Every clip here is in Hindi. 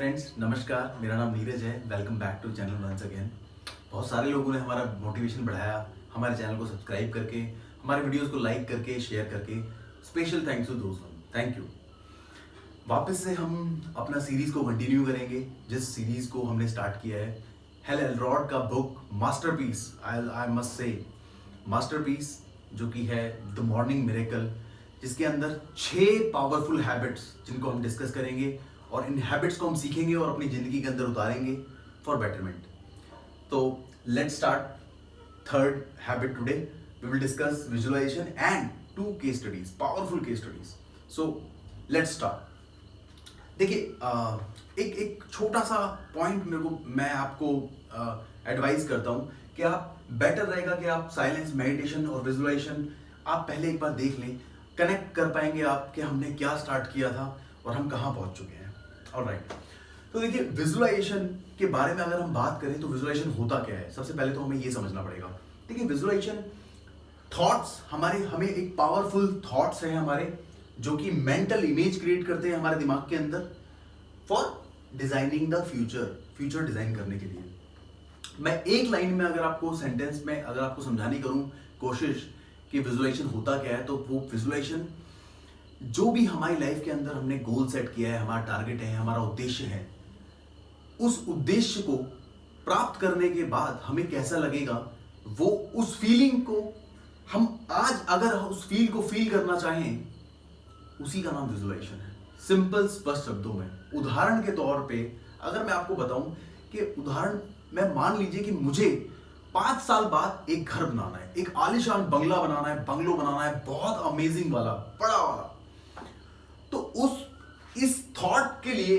फ्रेंड्स नमस्कार, मेरा नाम नीरज है। Welcome back to channel once again. बहुत सारे लोगों ने हमारा मोटिवेशन बढ़ाया, हमारे चैनल को सब्सक्राइब करके, हमारे वीडियोस को लाइक करके, शेयर करके। स्पेशल थैंक्स टू दोस्त वन, थैंक यू। वापस से हम अपना सीरीज को कंटिन्यू करेंगे, जिस सीरीज को हमने स्टार्ट किया है हेल एलरॉड का book masterpiece. I must say masterpiece, जो कि है द मॉर्निंग मिरेकल, जिसके अंदर 6 पावरफुल हैबिट्स जिनको हम डिस्कस करेंगे और इन हैबिट्स को हम सीखेंगे और अपनी जिंदगी के अंदर उतारेंगे फॉर बेटरमेंट। तो let's start third habit today. We will discuss visualisation and 2 case studies, powerful case studies. So let's start. देखिए, एक छोटा सा पॉइंट मैं आपको एडवाइस करता हूं कि आप बेटर रहेगा कि आप साइलेंस, मेडिटेशन और विजुअलाइजेशन आप पहले एक बार देख लें। कनेक्ट कर पाएंगे आप कि हमने क्या स्टार्ट किया था और हम कहां पहुंच चुके हैं। ऑलराइट, तो देखिए, विजुअलाइजेशन के बारे में अगर हम बात करें तो विजुअलाइजेशन होता क्या है, सबसे पहले तो हमें ये समझना पड़ेगा। देखिए, विजुअलाइजेशन थॉट्स, हमें एक पावरफुल थॉट्स हैं हमारे, जो कि मेंटल इमेज क्रिएट करते हैं हमारे दिमाग के अंदर for designing the future design करने के लिए। मैं एक लाइन में अगर आपको सेंटेंस में अगर आपको समझाने करूं कोशिश कि विजुअलाइजेशन होता क्या है, तो वो विजुअलाइजेशन जो भी हमारी लाइफ के अंदर हमने गोल सेट किया है, हमारा टारगेट है, हमारा उद्देश्य है, उस उद्देश्य को प्राप्त करने के बाद हमें कैसा लगेगा, वो उस फीलिंग को हम आज अगर उस फील को फील करना चाहें, उसी का नाम विजुअलाइजेशन है। सिंपल स्पष्ट शब्दों में, उदाहरण के तौर पे अगर मैं आपको बताऊं कि उदाहरण में मान लीजिए कि मुझे 5 साल बाद एक घर बनाना है, एक आलीशान बंगला बनाना है, बंगलो बनाना है, बहुत अमेजिंग वाला, बड़ा वाला। तो इस थॉट के लिए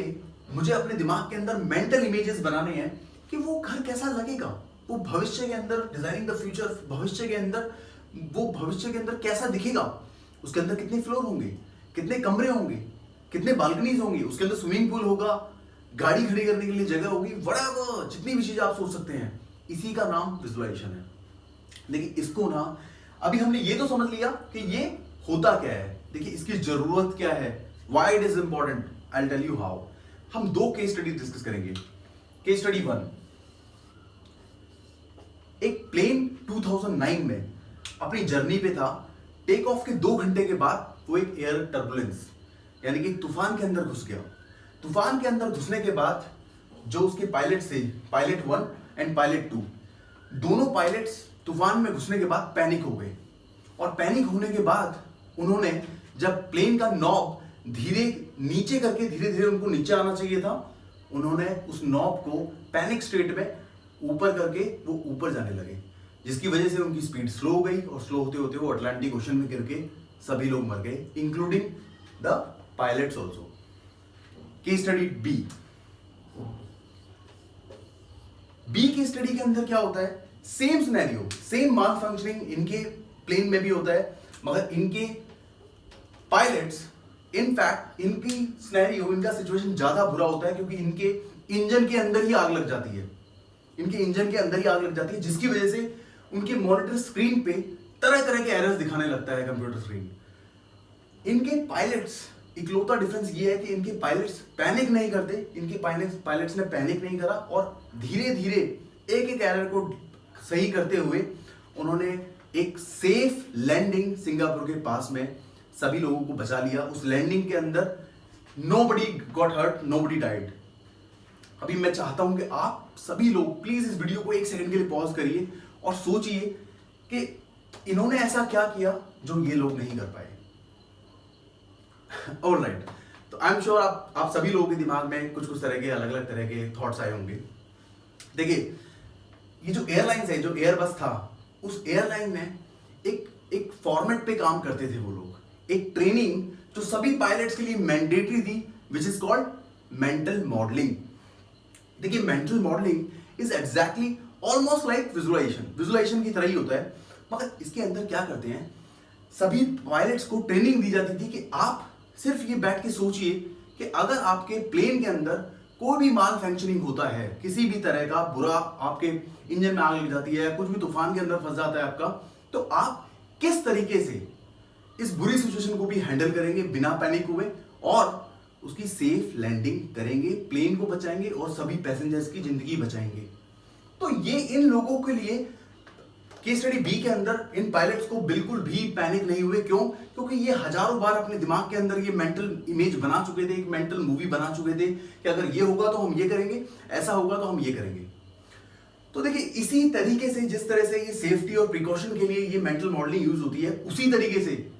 मुझे अपने दिमाग के अंदर मेंटल इमेजेस बनाने हैं कि वो घर कैसा लगेगा, वो भविष्य के अंदर डिजाइनिंग द फ्यूचर, भविष्य के अंदर कैसा दिखेगा, उसके अंदर कितने फ्लोर होंगे, कितने कमरे होंगे, कितने बालकनीज होंगे, उसके अंदर स्विमिंग पूल होगा, गाड़ी खड़ी करने के लिए जगह होगी, व्हाटएवर, जितनी भी चीजें आप सोच सकते हैं, इसी का नाम विजुअलाइजेशन है। देखिए, इसको ना अभी हमने ये तो समझ लिया कि ये होता क्या है। देखिए, इसकी जरूरत क्या है, why it is important, I will tell you how. हम 2 केस स्टडी डिस्कस करेंगे। केस स्टडी 1, एक प्लेन 2009 में अपनी जर्नी पे था। टेक ऑफ के 2 घंटे के बाद वो एक एयर टर्बुलेंस यानी कि तूफान के अंदर घुस गया। तूफान के अंदर घुसने के बाद जो उसके पायलट थे, पायलट 1 एंड पायलट 2, दोनों पायलट्स तूफान में घुसने के बाद पैनिक हो गए। और पैनिक होने के बाद उन्होंने, जब प्लेन का नॉब धीरे नीचे करके धीरे धीरे उनको नीचे आना चाहिए था, उन्होंने उस नॉब को पैनिक स्टेट में ऊपर करके वो ऊपर जाने लगे, जिसकी वजह से उनकी स्पीड स्लो हो गई और स्लो होते होते वो अटलांटिक ओशन में गिर के सभी लोग मर गए, including the pilots also. Case study B की स्टडी के अंदर क्या होता है, same scenario, same malfunctioning इनके प्लेन में भी होता है, मगर इनके पायलट्स, इनफैक्ट इनकी सिनेरियो, इनका सिचुएशन ज्यादा बुरा होता है, क्योंकि इनके इंजन के अंदर ही आग लग जाती है। इनके इंजन के अंदर ही आग लग जाती है, जिसकी वजह से उनके मॉनिटर स्क्रीन पे तरह तरह के एरर्स दिखाने लगता है कंप्यूटर स्क्रीन। इनके पायलट्स, इकलौता डिफरेंस ये है कि इनके पायलट्स पैनिक नहीं करते, इनके पायलट्स ने पैनिक नहीं करा और धीरे धीरे एक एक एरर को सही करते हुए उन्होंने एक सेफ लैंडिंग सिंगापुर के पास में सभी लोगों को बचा लिया। उस लैंडिंग के अंदर nobody got hurt, nobody died. अभी मैं चाहता हूं कि आप सभी लोग प्लीज इस वीडियो को 1 सेकंड के लिए पॉज करिए और सोचिए कि इन्होंने ऐसा क्या किया जो ये लोग नहीं कर पाए। ऑलराइट, तो आई एम श्योर आप सभी लोगों के दिमाग में कुछ कुछ तरह के अलग अलग तरह के थॉट्स आए होंगे। देखिए, ये जो एयरलाइंस है, जो एयरबस था, उस एयरलाइन में एक फॉर्मेट पे काम करते थे वो लोग, एक ट्रेनिंग जो सभी पायलट्स के लिए मैंडेटरी थी, which is called mental modelling. देखिए, mental modelling is exactly almost like visualisation की तरह ही होता है, मगर इसके अंदर क्या करते हैं, सभी पायलट्स को ट्रेनिंग दी जाती थी कि आप सिर्फ ये बैठ के सोचिए कि अगर आपके प्लेन के अंदर कोई भी माल फंक्शनिंग होता है, किसी भी तरह का बुरा, आपके इंजन में आग लग जाती है, कुछ भी तूफान के अंदर फंस जाता है आपका, तो आप किस तरीके से इस बुरी सिचुएशन को भी हैंडल करेंगे बिना पैनिक हुए और उसकी सेफ लैंडिंग करेंगे, प्लेन को बचाएंगे और सभी पैसेंजर्स की जिंदगी बचाएंगे। तो ये इन लोगों के लिए केस स्टडी बी के अंदर इन पायलट्स को बिल्कुल भी पैनिक नहीं हुए। क्यों? क्योंकि ये हजारों बार अपने दिमाग के अंदर ये मेंटल इमेज बना चुके थे, एक मेंटल मूवी बना चुके थे कि अगर ये होगा तो हम ये करेंगे, ऐसा होगा तो हम ये करेंगे। तो देखिए, इसी तरीके से जिस तरह से ये सेफ्टी और प्रिकॉशन के लिए ये मेंटल मॉडलिंग यूज होती है, उसी तरीके से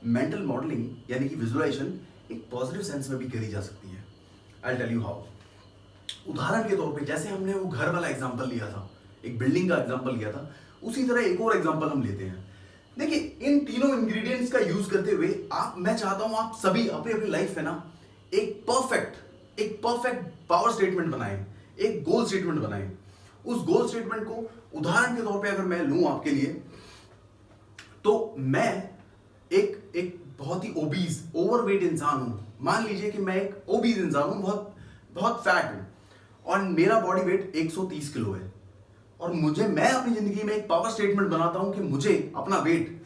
मेंटल मॉडलिंग यानी कि विजुअलाइजेशन एक पॉजिटिव सेंस में भी करी जा सकती है। I tell you how. उदाहरण के तौर पे जैसे हमने वो घर वाला एग्जांपल लिया था, एक बिल्डिंग का एग्जांपल लिया था, उसी तरह एक और एग्जांपल हम लेते हैं। देखिए, इन तीनों इंग्रेडिएंट्स का यूज करते हुए मैं चाहता हूं आप सभी अपनी अपनी लाइफ में ना एक परफेक्ट पावर स्टेटमेंट बनाएं, एक गोल स्टेटमेंट बनाएं। उस गोल स्टेटमेंट को उदाहरण के तौर पे अगर मैं लूं आपके लिए, तो मैं एक बहुत ही ओबीज ओवरवेट इंसान हूं। मान लीजिए कि मैं एक ओबीज इंसान हूं, बहुत फैट हूं और मेरा बॉडी वेट 130 किलो है। और मैं अपनी जिंदगी में एक पावर स्टेटमेंट बनाता हूं कि मुझे अपना वेट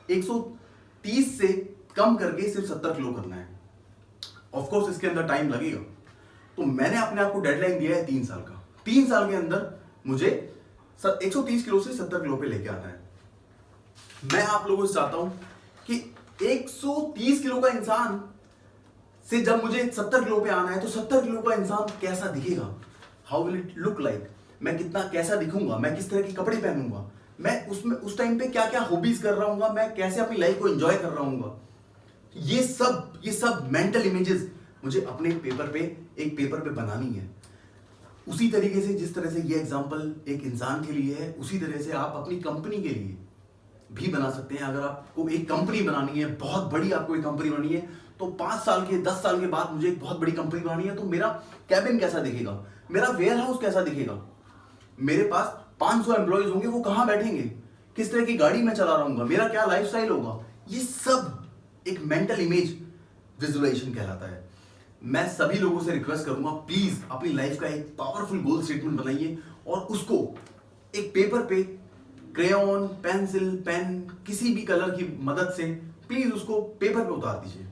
130 से कम करके सिर्फ 70 किलो करना है। ऑफ कोर्स इसके अंदर टाइम लगेगा। तो मैंने अपने आप को डेडलाइन दिया है 3 साल का। 3 साल के अंदर मुझे 130 किलो से 70 किलो पे लेके आना है। मैं आप लोगों से चाहता हूं कि 130 किलो का इंसान से जब मुझे 70 किलो पे आना है, तो 70 किलो का इंसान कैसा दिखेगा? How will it look like? मैं कैसा दिखूंगा? मैं किस तरह के कपड़े पहनूंगा? मैं उस टाइम पे क्या क्या हॉबीज कर रहा हूँ? मैं कैसे अपनी लाइफ को एंजॉय कर रहा हूँ? ये सब मेंटल इमेजेस मुझे अपने एक पेपर पे बनानी है। उसी तरीके से जिस तरह से ये एग्जांपल एक इंसान के लिए है, उसी तरह से आप अपनी कंपनी के लिए भी बना सकते हैं। अगर आपको एक कंपनी बनानी है, बहुत बड़ी आपको एक कंपनी बनानी है, तो 5 साल के 10 साल के बाद मुझे एक बहुत बड़ी कंपनी बनानी है, तो मेरा कैबिन कैसा दिखेगा? मेरा वेयर हाउस कैसा दिखेगा? मेरे पास 500 एम्प्लॉयज होंगे, वो कहां बैठेंगे? किस तरह की गाड़ी मैं चला रहा हूँ? मेरा क्या लाइफस्टाइल होगा? ये सब एक मेंटल इमेज विजुअलाइजेशन कहलाता है। मैं सभी लोगों से रिक्वेस्ट करूंगा, प्लीज अपनी लाइफ का एक पावरफुल गोल स्टेटमेंट बनाइए और उसको एक पेपर पे क्रेयॉन, पेंसिल, पेन, किसी भी कलर की मदद से प्लीज उसको पेपर पे उतार दीजिए।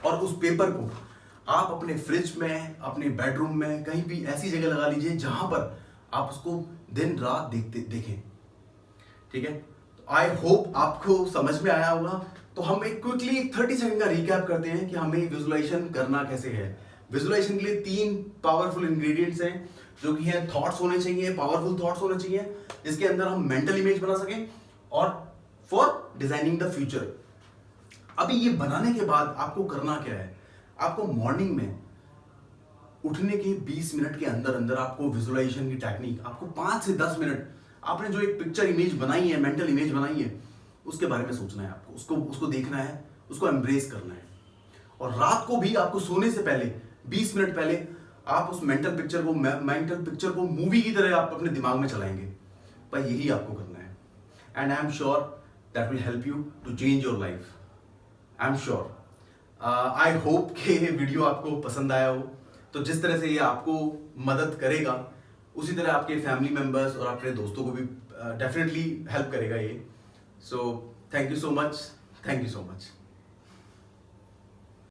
और उस पेपर को आप अपने फ्रिज में, अपने बेडरूम में, कहीं भी ऐसी जगह लगा लीजिए जहां पर आप उसको दिन रात देखें। ठीक है? आई होप आपको समझ में आया होगा। तो हम एक क्विकली 30 सेकंड का रिकैप करते हैं कि हमें विजुअलाइजेशन करना कैसे है। विजुअलाइजेशन के लिए 3 पावरफुल इंग्रेडिएंट्स हैं, जो कि है थॉट्स होने चाहिए, पावरफुल थॉट्स होने चाहिए, जिसके अंदर हम मेंटल इमेज बना सकें, और फॉर डिजाइनिंग द फ्यूचर। अभी ये बनाने के बाद आपको करना क्या है? आपको मॉर्निंग में उठने के 20 मिनट के अंदर अंदर आपको विजुअलाइजेशन की टेक्निक, आपको 5 से 10 मिनट आपने जो एक पिक्चर इमेज बनाई है, मेंटल इमेज बनाई है, उसके बारे में सोचना है आपको, उसको देखना है, उसको एम्ब्रेस करना है। और रात को भी आपको सोने से पहले 20 मिनट पहले आप उस मेंटल पिक्चर को मूवी की तरह आप अपने दिमाग में चलाएंगे। पर यही आपको करना है। And I am sure that will help you to change your life. I am sure. I hope कि ये वीडियो आपको पसंद आया हो। तो जिस तरह से ये आपको मदद करेगा, उसी तरह आपके फैमिली मेंबर्स और अपने दोस्तों को भी डेफिनेटली हेल्प करेगा ये। So thank you so much.